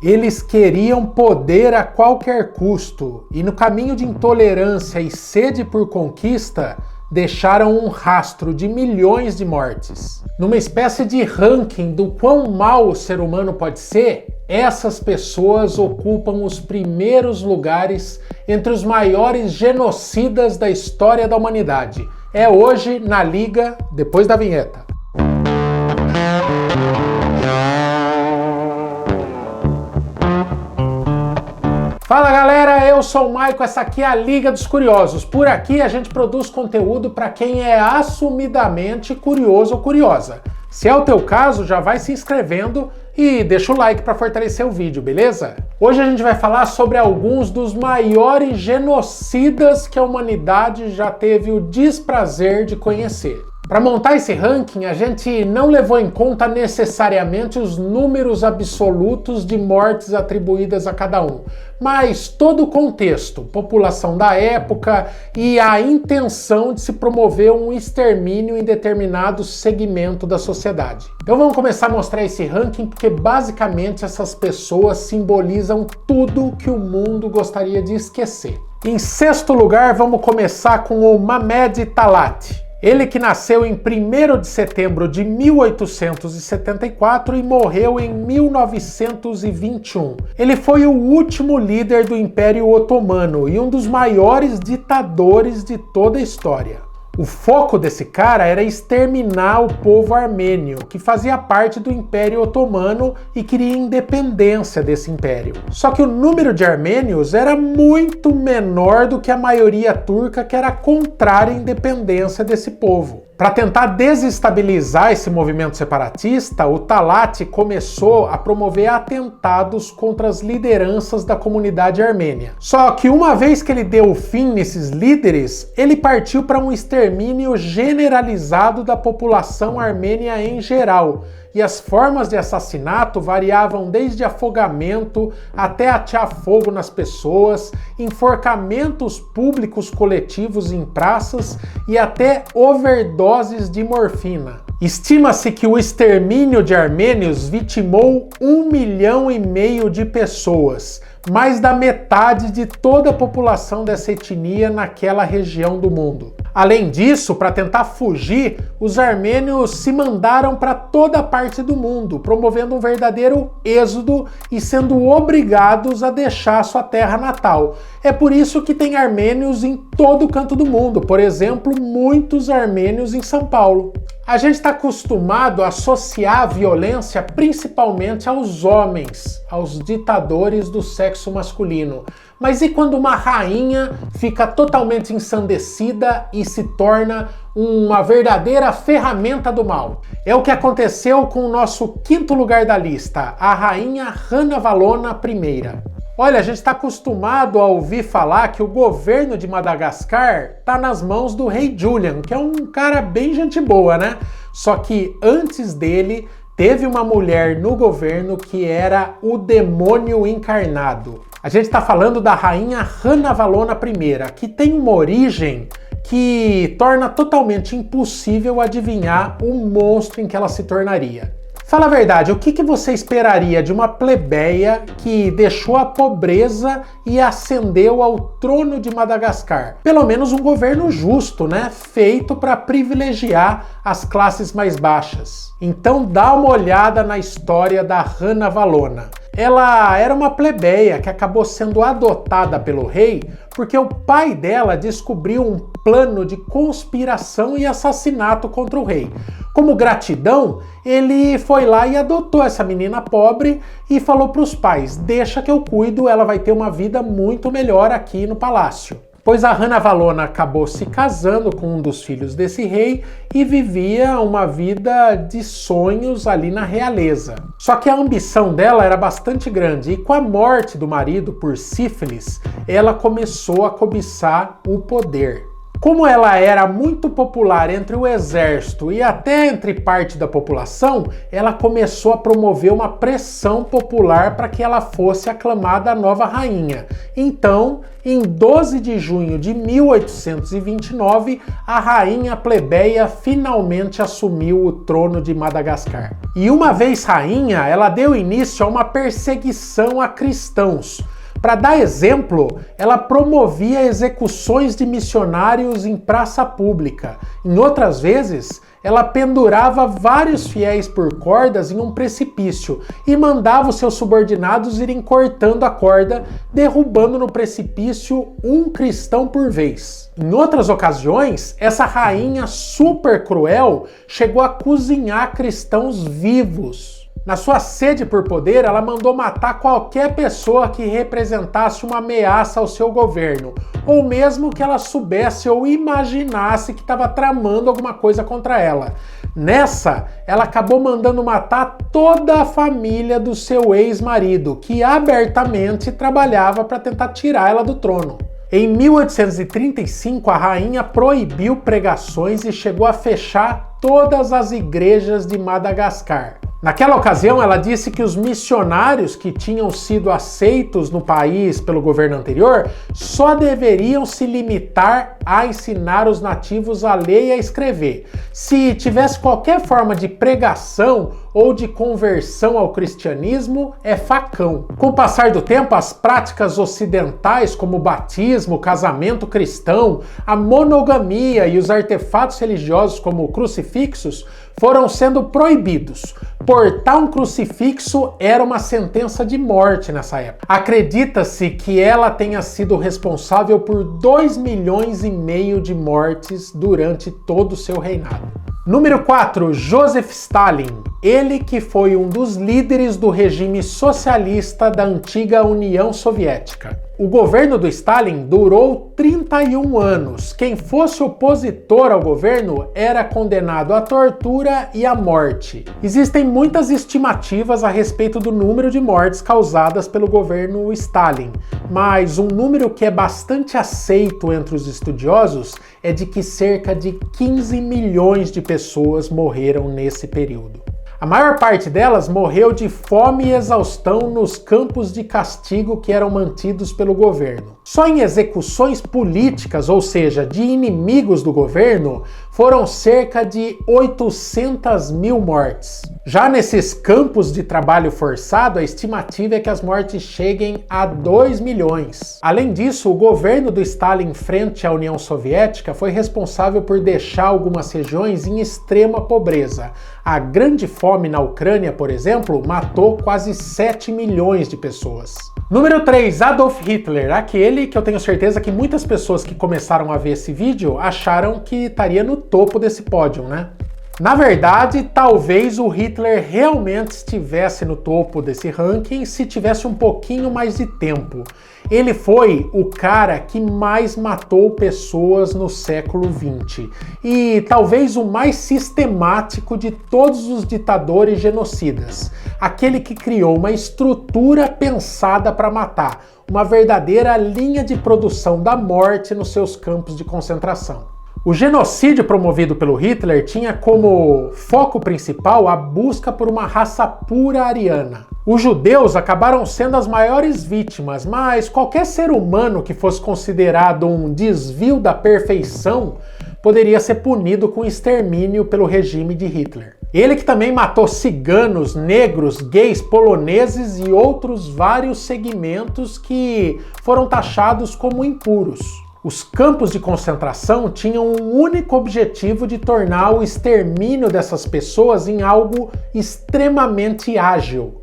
Eles queriam poder a qualquer custo e no caminho de intolerância e sede por conquista, deixaram um rastro de milhões de mortes. Numa espécie de ranking do quão mal o ser humano pode ser, essas pessoas ocupam os primeiros lugares entre os maiores genocidas da história da humanidade. É hoje na Liga, depois da vinheta. Fala galera, eu sou o Maicon, essa aqui é a Liga dos Curiosos. Por aqui a gente produz conteúdo para quem é assumidamente curioso ou curiosa. Se é o teu caso, já vai se inscrevendo e deixa o like para fortalecer o vídeo, beleza? Hoje a gente vai falar sobre alguns dos maiores genocidas que a humanidade já teve o desprazer de conhecer. Para montar esse ranking, a gente não levou em conta necessariamente os números absolutos de mortes atribuídas a cada um, mas todo o contexto, população da época e a intenção de se promover um extermínio em determinado segmento da sociedade. Então vamos começar a mostrar esse ranking porque basicamente essas pessoas simbolizam tudo que o mundo gostaria de esquecer. Em sexto lugar, vamos começar com o Mamed Talat. Ele que nasceu em 1º de setembro de 1874 e morreu em 1921. Ele foi o último líder do Império Otomano e um dos maiores ditadores de toda a história. O foco desse cara era exterminar o povo armênio, que fazia parte do Império Otomano e queria independência desse império. Só que o número de armênios era muito menor do que a maioria turca, que era contrária à independência desse povo. Para tentar desestabilizar esse movimento separatista, o Talat começou a promover atentados contra as lideranças da comunidade armênia. Só que uma vez que ele deu fim nesses líderes, ele partiu para um extermínio generalizado da população armênia em geral. E as formas de assassinato variavam desde afogamento até atear fogo nas pessoas, enforcamentos públicos coletivos em praças e até overdoses de morfina. Estima-se que o extermínio de armênios vitimou 1,5 milhão de pessoas, mais da metade de toda a população dessa etnia naquela região do mundo. Além disso, para tentar fugir, os armênios se mandaram para toda a parte do mundo, promovendo um verdadeiro êxodo e sendo obrigados a deixar sua terra natal. É por isso que tem armênios em todo canto do mundo, por exemplo, muitos armênios em São Paulo. A gente está acostumado a associar a violência principalmente aos homens, aos ditadores do sexo masculino. Mas e quando uma rainha fica totalmente ensandecida e se torna uma verdadeira ferramenta do mal? É o que aconteceu com o nosso 5º lugar da lista, a rainha Ranavalona I. Olha, a gente está acostumado a ouvir falar que o governo de Madagascar está nas mãos do rei Julian, que é um cara bem gente boa, né? Só que antes dele, teve uma mulher no governo que era o demônio encarnado. A gente está falando da rainha Ranavalona I, que tem uma origem que torna totalmente impossível adivinhar o monstro em que ela se tornaria. Fala a verdade, o que você esperaria de uma plebeia que deixou a pobreza e ascendeu ao trono de Madagascar? Pelo menos um governo justo, né? Feito para privilegiar as classes mais baixas. Então dá uma olhada na história da Ranavalona. Ela era uma plebeia que acabou sendo adotada pelo rei porque o pai dela descobriu um plano de conspiração e assassinato contra o rei. Como gratidão, ele foi lá e adotou essa menina pobre e falou para os pais: deixa que eu cuido, ela vai ter uma vida muito melhor aqui no palácio. Pois a Ranavalona acabou se casando com um dos filhos desse rei e vivia uma vida de sonhos ali na realeza. Só que a ambição dela era bastante grande e com a morte do marido por sífilis, ela começou a cobiçar o poder. Como ela era muito popular entre o exército e até entre parte da população, ela começou a promover uma pressão popular para que ela fosse aclamada a nova rainha. Então, em 12 de junho de 1829, a rainha plebeia finalmente assumiu o trono de Madagascar. E uma vez rainha, ela deu início a uma perseguição a cristãos. Para dar exemplo, ela promovia execuções de missionários em praça pública. Em outras vezes, ela pendurava vários fiéis por cordas em um precipício e mandava os seus subordinados irem cortando a corda, derrubando no precipício um cristão por vez. Em outras ocasiões, essa rainha super cruel chegou a cozinhar cristãos vivos. Na sua sede por poder, ela mandou matar qualquer pessoa que representasse uma ameaça ao seu governo, ou mesmo que ela soubesse ou imaginasse que estava tramando alguma coisa contra ela. Nessa, ela acabou mandando matar toda a família do seu ex-marido, que abertamente trabalhava para tentar tirar ela do trono. Em 1835, a rainha proibiu pregações e chegou a fechar todas as igrejas de Madagascar. Naquela ocasião, ela disse que os missionários que tinham sido aceitos no país pelo governo anterior só deveriam se limitar a ensinar os nativos a ler e a escrever. Se tivesse qualquer forma de pregação ou de conversão ao cristianismo, é facão. Com o passar do tempo, as práticas ocidentais, como o batismo, o casamento cristão, a monogamia e os artefatos religiosos, como crucifixos, foram sendo proibidos. Portar um crucifixo era uma sentença de morte nessa época. Acredita-se que ela tenha sido responsável por 2,5 milhões de mortes durante todo o seu reinado. Número 4, Joseph Stalin. Ele que foi um dos líderes do regime socialista da antiga União Soviética. O governo do Stalin durou 31 anos. Quem fosse opositor ao governo era condenado à tortura e à morte. Existem muitas estimativas a respeito do número de mortes causadas pelo governo Stalin, mas um número que é bastante aceito entre os estudiosos é de que cerca de 15 milhões de pessoas morreram nesse período. A maior parte delas morreu de fome e exaustão nos campos de castigo que eram mantidos pelo governo. Só em execuções políticas, ou seja, de inimigos do governo, foram cerca de 800 mil mortes. Já nesses campos de trabalho forçado, a estimativa é que as mortes cheguem a 2 milhões. Além disso, o governo do Stalin frente à União Soviética foi responsável por deixar algumas regiões em extrema pobreza. A grande fome na Ucrânia, por exemplo, matou quase 7 milhões de pessoas. Número 3, Adolf Hitler, aquele que eu tenho certeza que muitas pessoas que começaram a ver esse vídeo acharam que estaria no topo desse pódio, né? Na verdade, talvez o Hitler realmente estivesse no topo desse ranking se tivesse um pouquinho mais de tempo. Ele foi o cara que mais matou pessoas no século XX e talvez o mais sistemático de todos os ditadores genocidas. Aquele que criou uma estrutura pensada para matar, uma verdadeira linha de produção da morte nos seus campos de concentração. O genocídio promovido pelo Hitler tinha como foco principal a busca por uma raça pura ariana. Os judeus acabaram sendo as maiores vítimas, mas qualquer ser humano que fosse considerado um desvio da perfeição poderia ser punido com extermínio pelo regime de Hitler. Ele que também matou ciganos, negros, gays, poloneses e outros vários segmentos que foram taxados como impuros. Os campos de concentração tinham um único objetivo de tornar o extermínio dessas pessoas em algo extremamente ágil.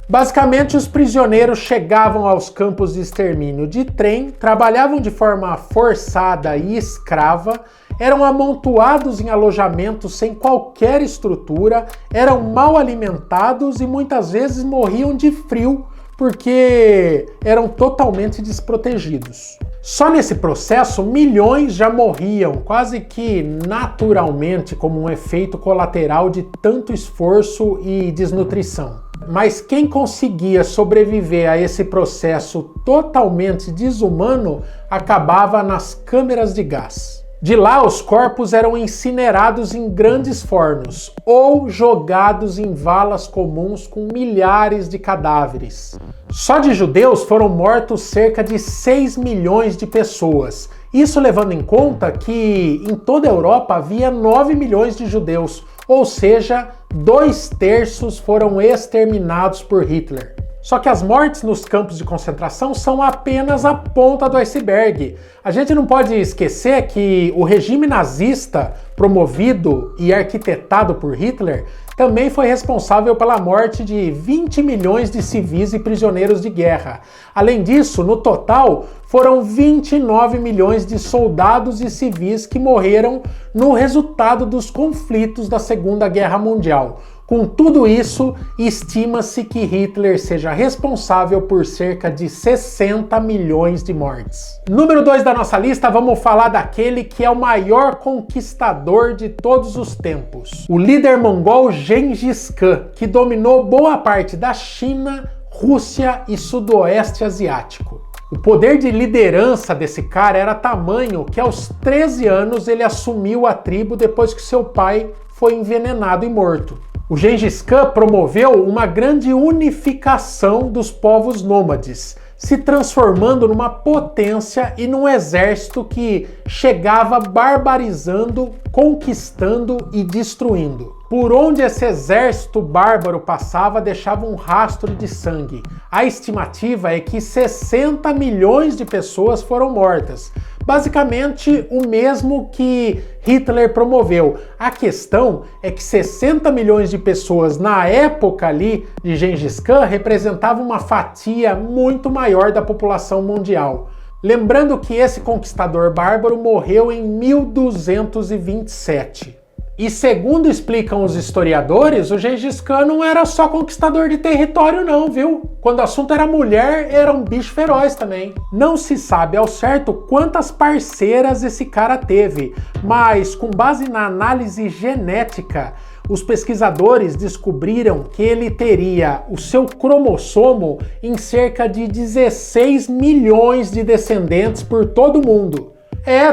Basicamente, os prisioneiros chegavam aos campos de extermínio de trem, trabalhavam de forma forçada e escrava, eram amontoados em alojamentos sem qualquer estrutura, eram mal alimentados e muitas vezes morriam de frio porque eram totalmente desprotegidos. Só nesse processo, milhões já morriam, quase que naturalmente, como um efeito colateral de tanto esforço e desnutrição. Mas quem conseguia sobreviver a esse processo totalmente desumano acabava nas câmeras de gás. De lá, os corpos eram incinerados em grandes fornos ou jogados em valas comuns com milhares de cadáveres. Só de judeus foram mortos cerca de 6 milhões de pessoas. Isso levando em conta que em toda a Europa havia 9 milhões de judeus, ou seja, 2/3 foram exterminados por Hitler. Só que as mortes nos campos de concentração são apenas a ponta do iceberg. A gente não pode esquecer que o regime nazista, promovido e arquitetado por Hitler, também foi responsável pela morte de 20 milhões de civis e prisioneiros de guerra. Além disso, no total, foram 29 milhões de soldados e civis que morreram no resultado dos conflitos da Segunda Guerra Mundial. Com tudo isso, estima-se que Hitler seja responsável por cerca de 60 milhões de mortes. Número 2 da nossa lista, vamos falar daquele que é o maior conquistador de todos os tempos. O líder mongol Gengis Khan, que dominou boa parte da China, Rússia e Sudoeste Asiático. O poder de liderança desse cara era tamanho que aos 13 anos ele assumiu a tribo depois que seu pai foi envenenado e morto. O Gengis Khan promoveu uma grande unificação dos povos nômades, se transformando numa potência e num exército que chegava barbarizando, conquistando e destruindo. Por onde esse exército bárbaro passava, deixava um rastro de sangue. A estimativa é que 60 milhões de pessoas foram mortas. Basicamente o mesmo que Hitler promoveu. A questão é que 60 milhões de pessoas na época ali de Gengis Khan representavam uma fatia muito maior da população mundial. Lembrando que esse conquistador bárbaro morreu em 1227. E segundo explicam os historiadores, o Gengis Khan não era só conquistador de território não, viu? Quando o assunto era mulher, era um bicho feroz também. Não se sabe ao certo quantas parceiras esse cara teve, mas com base na análise genética, os pesquisadores descobriram que ele teria o seu cromossomo em cerca de 16 milhões de descendentes por todo o mundo.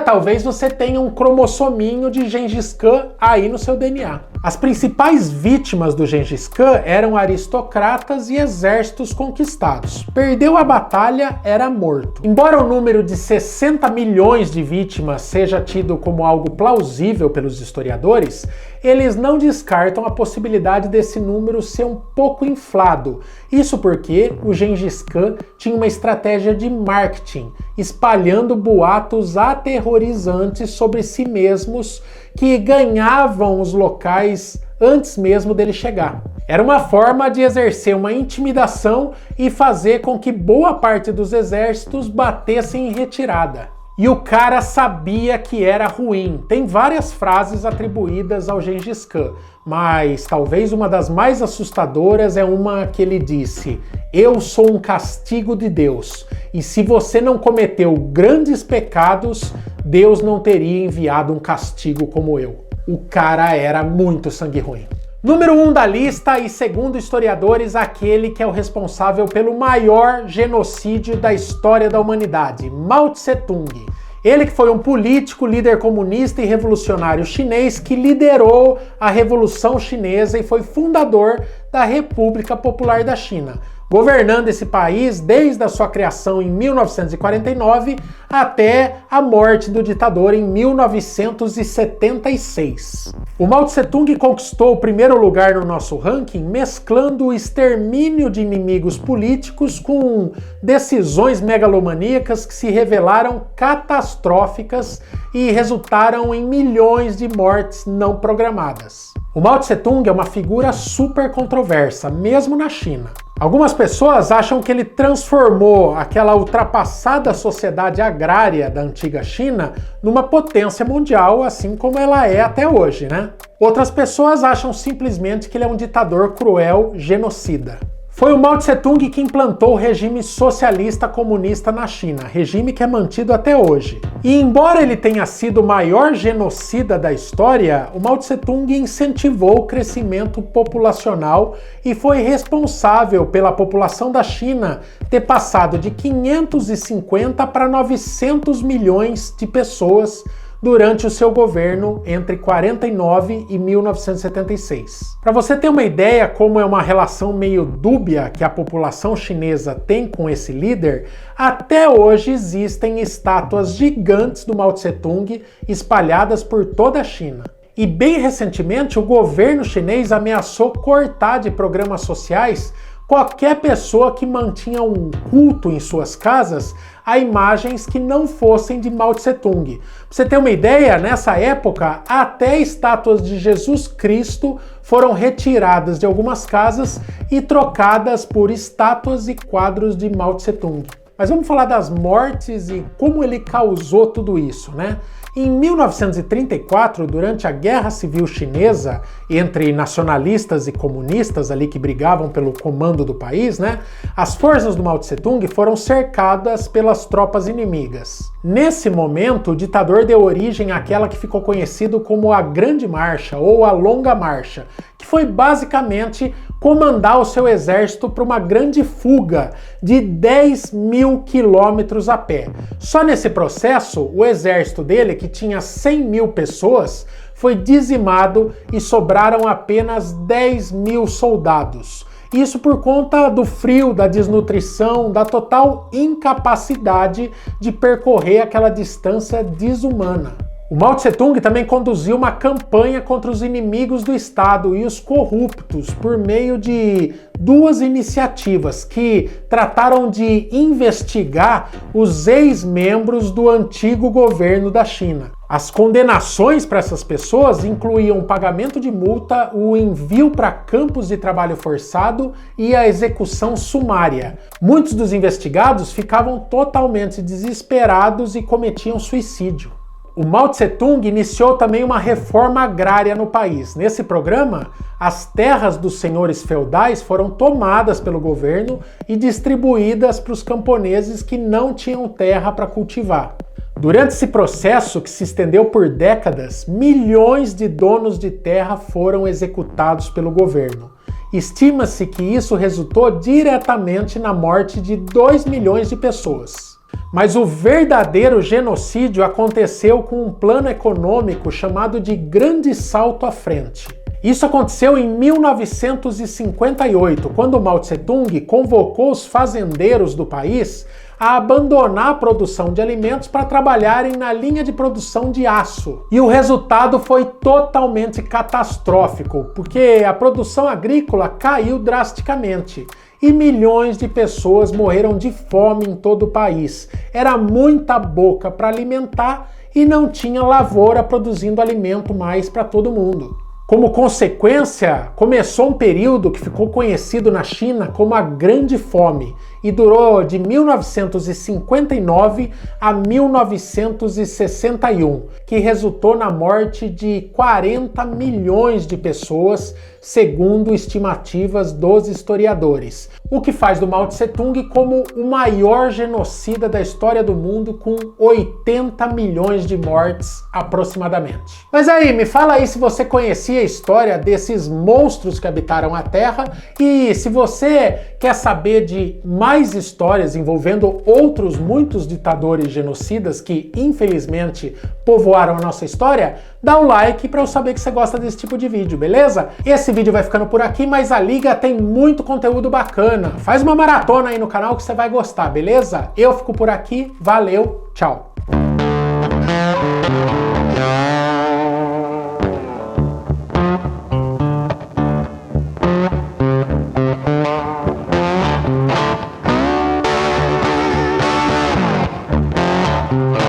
Talvez você tenha um cromossominho de Gengis Khan aí no seu DNA. As principais vítimas do Gengis Khan eram aristocratas e exércitos conquistados. Perdeu a batalha, era morto. Embora o número de 60 milhões de vítimas seja tido como algo plausível pelos historiadores, eles não descartam a possibilidade desse número ser um pouco inflado. Isso porque o Gengis Khan tinha uma estratégia de marketing, espalhando boatos aterrorizantes sobre si mesmos que ganhavam os locais antes mesmo dele chegar. Era uma forma de exercer uma intimidação e fazer com que boa parte dos exércitos batessem em retirada. E o cara sabia que era ruim. Tem várias frases atribuídas ao Gengis Khan, mas talvez uma das mais assustadoras é uma que ele disse: "Eu sou um castigo de Deus, e se você não cometeu grandes pecados, Deus não teria enviado um castigo como eu." O cara era muito sangue ruim. Número 1 da lista, e segundo historiadores, aquele que é o responsável pelo maior genocídio da história da humanidade, Mao Tse-tung. Ele que foi um político, líder comunista e revolucionário chinês que liderou a Revolução Chinesa e foi fundador da República Popular da China, governando esse país desde a sua criação em 1949 até a morte do ditador em 1976. O Mao Tse-tung conquistou o primeiro lugar no nosso ranking mesclando o extermínio de inimigos políticos com decisões megalomaníacas que se revelaram catastróficas e resultaram em milhões de mortes não programadas. O Mao Tse-tung é uma figura super controversa, mesmo na China. Algumas pessoas acham que ele transformou aquela ultrapassada sociedade agrária da antiga China numa potência mundial, assim como ela é até hoje, né? Outras pessoas acham simplesmente que ele é um ditador cruel, genocida. Foi o Mao Tse-tung que implantou o regime socialista comunista na China, regime que é mantido até hoje. E embora ele tenha sido o maior genocida da história, o Mao Tse-tung incentivou o crescimento populacional e foi responsável pela população da China ter passado de 550 para 900 milhões de pessoas durante o seu governo entre 49 e 1976. Para você ter uma ideia como é uma relação meio dúbia que a população chinesa tem com esse líder, até hoje existem estátuas gigantes do Mao Tse-tung espalhadas por toda a China. E bem recentemente, o governo chinês ameaçou cortar de programas sociais qualquer pessoa que mantinha um culto em suas casas a imagens que não fossem de Mao Tse-tung. Pra você ter uma ideia, nessa época, até estátuas de Jesus Cristo foram retiradas de algumas casas e trocadas por estátuas e quadros de Mao Tse-tung. Mas vamos falar das mortes e como ele causou tudo isso, né? Em 1934, durante a Guerra Civil Chinesa, entre nacionalistas e comunistas ali que brigavam pelo comando do país, né? As forças do Mao Tse-tung foram cercadas pelas tropas inimigas. Nesse momento, o ditador deu origem àquela que ficou conhecido como a Grande Marcha ou a Longa Marcha, que foi basicamente comandar o seu exército para uma grande fuga de 10 mil quilômetros a pé. Só nesse processo, o exército dele, que tinha 100 mil pessoas, foi dizimado e sobraram apenas 10 mil soldados. Isso por conta do frio, da desnutrição, da total incapacidade de percorrer aquela distância desumana. O Mao Tse-tung também conduziu uma campanha contra os inimigos do Estado e os corruptos por meio de duas iniciativas que trataram de investigar os ex-membros do antigo governo da China. As condenações para essas pessoas incluíam o pagamento de multa, o envio para campos de trabalho forçado e a execução sumária. Muitos dos investigados ficavam totalmente desesperados e cometiam suicídio. O Mao Tse-tung iniciou também uma reforma agrária no país. Nesse programa, as terras dos senhores feudais foram tomadas pelo governo e distribuídas para os camponeses que não tinham terra para cultivar. Durante esse processo, que se estendeu por décadas, milhões de donos de terra foram executados pelo governo. Estima-se que isso resultou diretamente na morte de 2 milhões de pessoas. Mas o verdadeiro genocídio aconteceu com um plano econômico chamado de Grande Salto à Frente. Isso aconteceu em 1958, quando Mao Tse-tung convocou os fazendeiros do país a abandonar a produção de alimentos para trabalharem na linha de produção de aço. E o resultado foi totalmente catastrófico, porque a produção agrícola caiu drasticamente e milhões de pessoas morreram de fome em todo o país. Era muita boca para alimentar e não tinha lavoura produzindo alimento mais para todo mundo. Como consequência, começou um período que ficou conhecido na China como a Grande Fome e durou de 1959 a 1961, que resultou na morte de 40 milhões de pessoas, segundo estimativas dos historiadores, o que faz do Mao Tse-tung como o maior genocida da história do mundo, com 80 milhões de mortes aproximadamente. Mas aí, me fala aí se você conhecia a história desses monstros que habitaram a Terra e se você quer saber de mais histórias envolvendo outros muitos ditadores genocidas que infelizmente povoaram a nossa história, dá um like para eu saber que você gosta desse tipo de vídeo, beleza? Esse vídeo vai ficando por aqui, mas a Liga tem muito conteúdo bacana. Faz uma maratona aí no canal que você vai gostar, beleza? Eu fico por aqui, valeu, tchau!